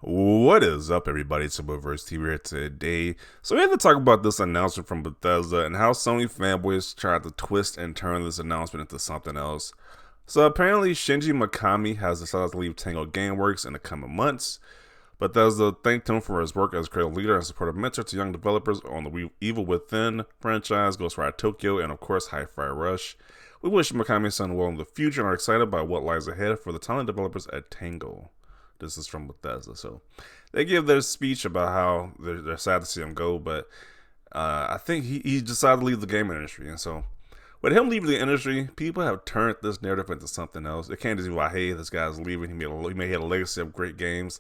What is up, everybody? It's Reverse TV here today. So we have to talk about this announcement from Bethesda and how Sony fanboys tried to twist and turn this announcement into something else. So apparently Shinji Mikami has decided to leave Tango Gameworks in the coming months. Bethesda thanked him for his work as creative leader and supportive mentor to young developers on the Evil Within franchise, Ghostwire Tokyo, and of course Hi-Fi Rush. We wish Mikami's son well in the future and are excited by what lies ahead for the talented developers at Tango. This is from Bethesda. So they give their speech about how they're sad to see him go, but I think he decided to leave the game industry. And so with him leaving the industry, people have turned this narrative into something else. It can't just be like, hey, this guy's leaving. He may have a legacy of great games.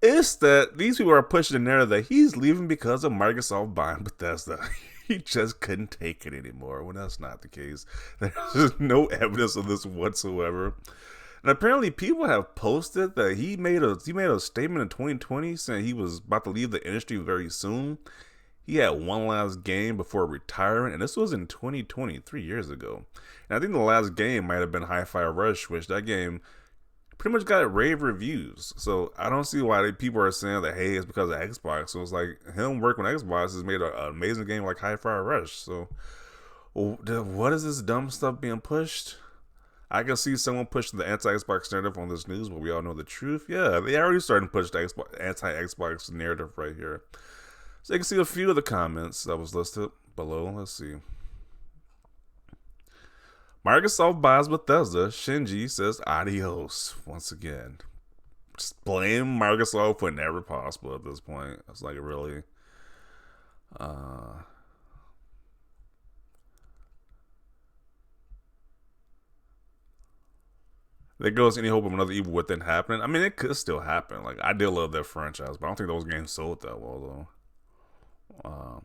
It's that these people are pushing the narrative that he's leaving because of Microsoft buying Bethesda. He just couldn't take it anymore, when that's not the case. There's no evidence of this whatsoever. And apparently people have posted that he made a statement in 2020 saying he was about to leave the industry very soon. He had one last game before retiring, and this was in 2020, 3 years ago. And I think the last game might have been Hi-Fi Rush, which that game pretty much got rave reviews. So I don't see why people are saying that, hey, it's because of Xbox. So it's like him working with Xbox has made an amazing game like Hi-Fi Rush. So what is this dumb stuff being pushed? I can see someone pushing the anti-Xbox narrative on this news, but we all know the truth. Yeah, they already started to push the anti-Xbox narrative right here. So you can see a few of the comments that was listed below. Let's see. Microsoft buys Bethesda. Shinji says adios once again. Just blame Microsoft whenever possible at this point. It's like really... There goes any hope of another Evil Within happening. I mean, it could still happen. Like, I did love that franchise, but I don't think those games sold that well, though.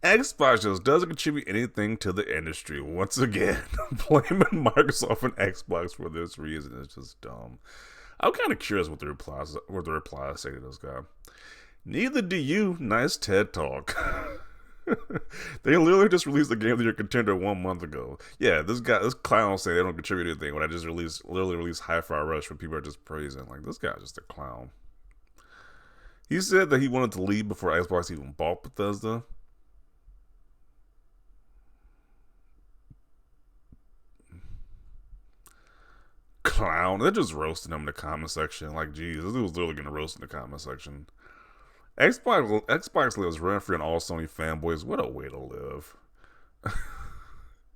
Xbox just doesn't contribute anything to the industry. Once again, blaming Microsoft and Xbox for this reason is just dumb. I'm kind of curious what the replies say to this guy. Neither do you. Nice TED Talk. They literally just released the Game of the Year contender 1 month ago. Yeah, this clown say they don't contribute anything when I just literally released Hi-Fi Rush when people are just praising. Like, this guy's just a clown. He said that he wanted to leave before Xbox even bought Bethesda. Clown. They're just roasting him in the comment section. Like, geez, this dude was literally getting roasted in the comment section. Xbox lives rent-free on all Sony fanboys. What a way to live.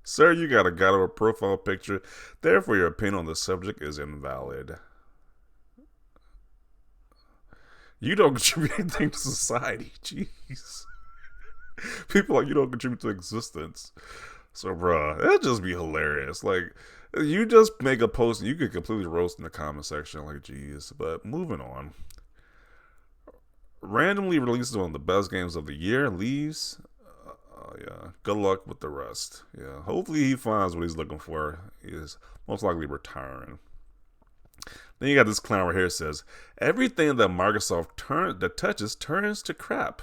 Sir, you got a god of a profile picture. Therefore, your opinion on the subject is invalid. You don't contribute anything to society. Jeez. People like you don't contribute to existence. So, bruh, that'd just be hilarious. Like, you just make a post and you could completely roast in the comment section. Like, jeez. But moving on. Randomly releases one of the best games of the year, leaves. Yeah, good luck with the rest. Yeah, hopefully he finds what he's looking for. He is most likely retiring. Then you got this clown right here that says, everything that Microsoft touches turns to crap.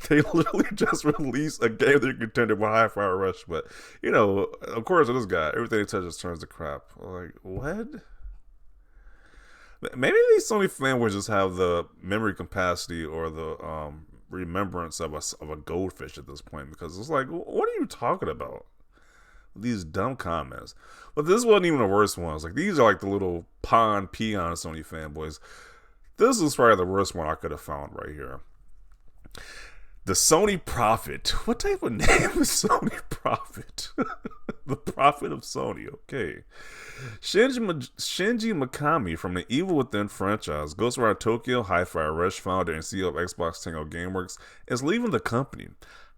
They literally just released a game that contender with Hi-Fi Rush, but, you know, of course, with this guy, everything he touches turns to crap. Like, what? Maybe these Sony fanboys just have the memory capacity or the remembrance of a goldfish at this point, because it's like, what are you talking about? These dumb comments. But this wasn't even the worst ones. Like, these are like the little peon Sony fanboys. This is probably the worst one I could have found right here. The Sony Prophet. What type of name is Sony Prophet? The Prophet of Sony. Okay. Shinji Mikami from the Evil Within franchise, Ghostwire Tokyo, Hi-Fi Rush founder and CEO of Xbox Tango Gameworks, is leaving the company.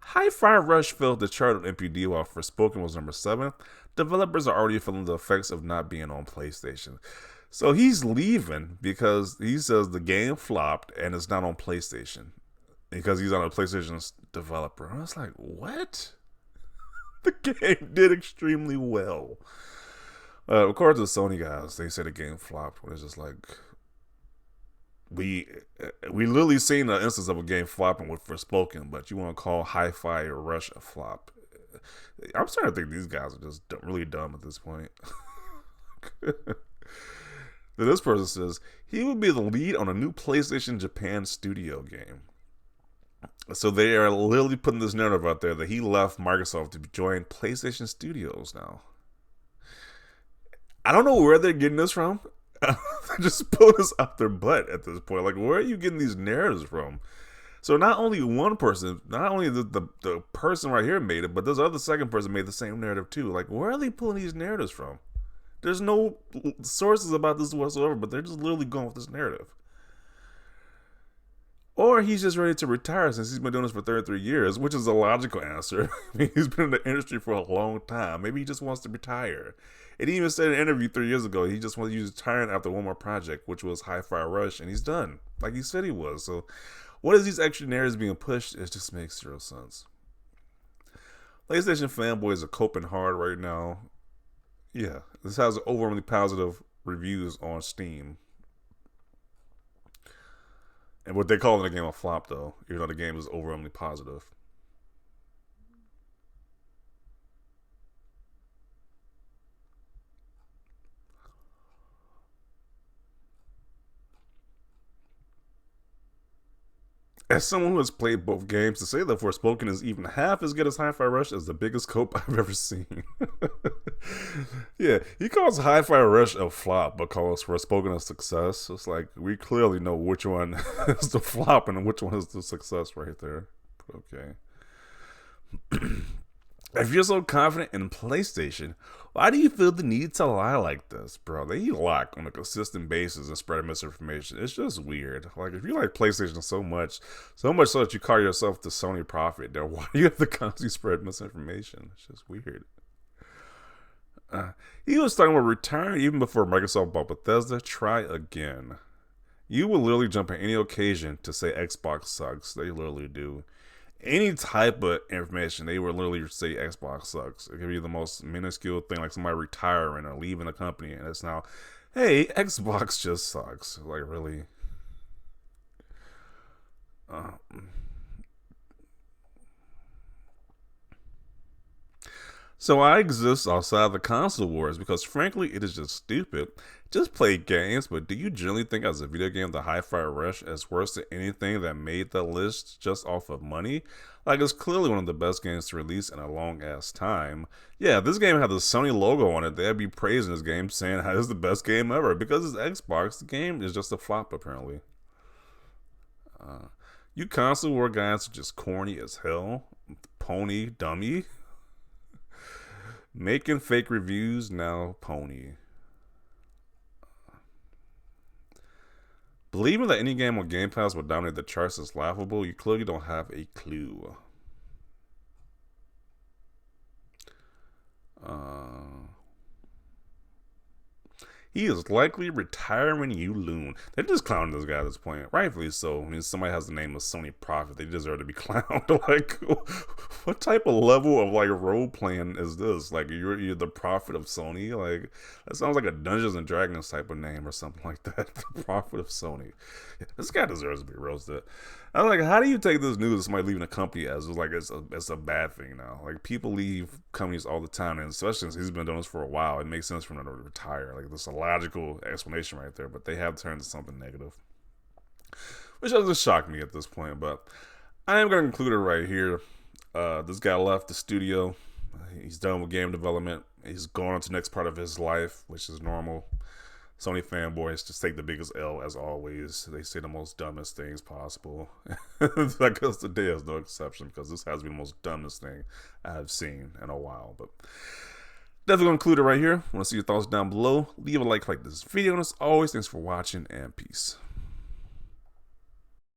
Hi-Fi Rush failed to chart on NPD while Forspoken was number 7. Developers are already feeling the effects of not being on PlayStation. So he's leaving because he says the game flopped and it's not on PlayStation. Because he's on a PlayStation developer. And I was like, what? The game did extremely well. Of course, the Sony guys, they said the game flopped. When it's just like, we literally seen an instance of a game flopping with Forspoken, but you want to call Hi-Fi Rush a flop? I'm starting to think these guys are just really dumb at this point. Then this person says he would be the lead on a new PlayStation Japan studio game. So they are literally putting this narrative out there that he left Microsoft to join PlayStation Studios now. I don't know where they're getting this from. They're just pulling this out their butt at this point. Like, where are you getting these narratives from? So not only one person, not only the person right here made it, but this other second person made the same narrative too. Like, where are they pulling these narratives from? There's no sources about this whatsoever, but they're just literally going with this narrative. Or he's just ready to retire since he's been doing this for 33 years, which is a logical answer. I mean, he's been in the industry for a long time. Maybe he just wants to retire. And he even said in an interview 3 years ago, he just wants to retire after one more project, which was Hi-Fi Rush, and he's done, like he said he was. So what is these extra narratives being pushed? It just makes zero sense. PlayStation fanboys are coping hard right now. Yeah, this has overwhelmingly positive reviews on Steam. And what they call the game a flop, though, even though the game is overwhelmingly positive. As someone who has played both games, to say that Forspoken is even half as good as Hi-Fi Rush is the biggest cope I've ever seen. Yeah, he calls Hi-Fi Rush a flop, but calls Forspoken a success. It's like, we clearly know which one is the flop and which one is the success right there. Okay. If you're so confident in PlayStation, why do you feel the need to lie like this, bro? They lie on a consistent basis and spread misinformation. It's just weird. Like, if you like PlayStation so much so that you call yourself the Sony prophet, then why do you have to constantly spread misinformation? It's just weird. He was talking about retiring even before Microsoft bought Bethesda. Try again. You will literally jump at any occasion to say Xbox sucks. They literally do. Any type of information, they would literally say Xbox sucks. It could be the most minuscule thing, like somebody retiring or leaving the company, and it's now, hey, Xbox just sucks. Like, really? So I exist outside the console wars because, frankly, it is just stupid. Just play games, but do you generally think as a video game the Hi-Fi Rush is worse than anything that made the list just off of money? Like, it's clearly one of the best games to release in a long-ass time. Yeah, if this game had the Sony logo on it, they'd be praising this game, saying how it's the best game ever. Because it's Xbox, the game is just a flop, apparently. You console war guys are just corny as hell. Pony dummy. Making fake reviews, now pony. Believing that any game on Game Pass will dominate the charts is laughable. You clearly don't have a clue. He is likely retiring, you loon. They're just clowning this guy at this point. Rightfully so. I mean, somebody has the name of Sony Prophet. They deserve to be clowned. Like, what type of level of, like, role playing is this? Like, you're the prophet of Sony? Like, that sounds like a Dungeons and Dragons type of name or something like that. The prophet of Sony. This guy deserves to be roasted. I'm like, how do you take this news of somebody leaving a company as like it's a bad thing now? Like, people leave companies all the time, and especially since he's been doing this for a while, it makes sense for him to retire. Like, there's a logical explanation right there, but they have turned to something negative, which doesn't shock me at this point. But I am going to conclude it right here. This guy left the studio. He's done with game development. He's going on to the next part of his life, which is normal. Sony fanboys just take the biggest L as always. They say the most dumbest things possible. I guess today is no exception because this has been the most dumbest thing I've seen in a while. But definitely gonna conclude it right here. Want to see your thoughts down below. Leave a like this video. And as always, thanks for watching and peace.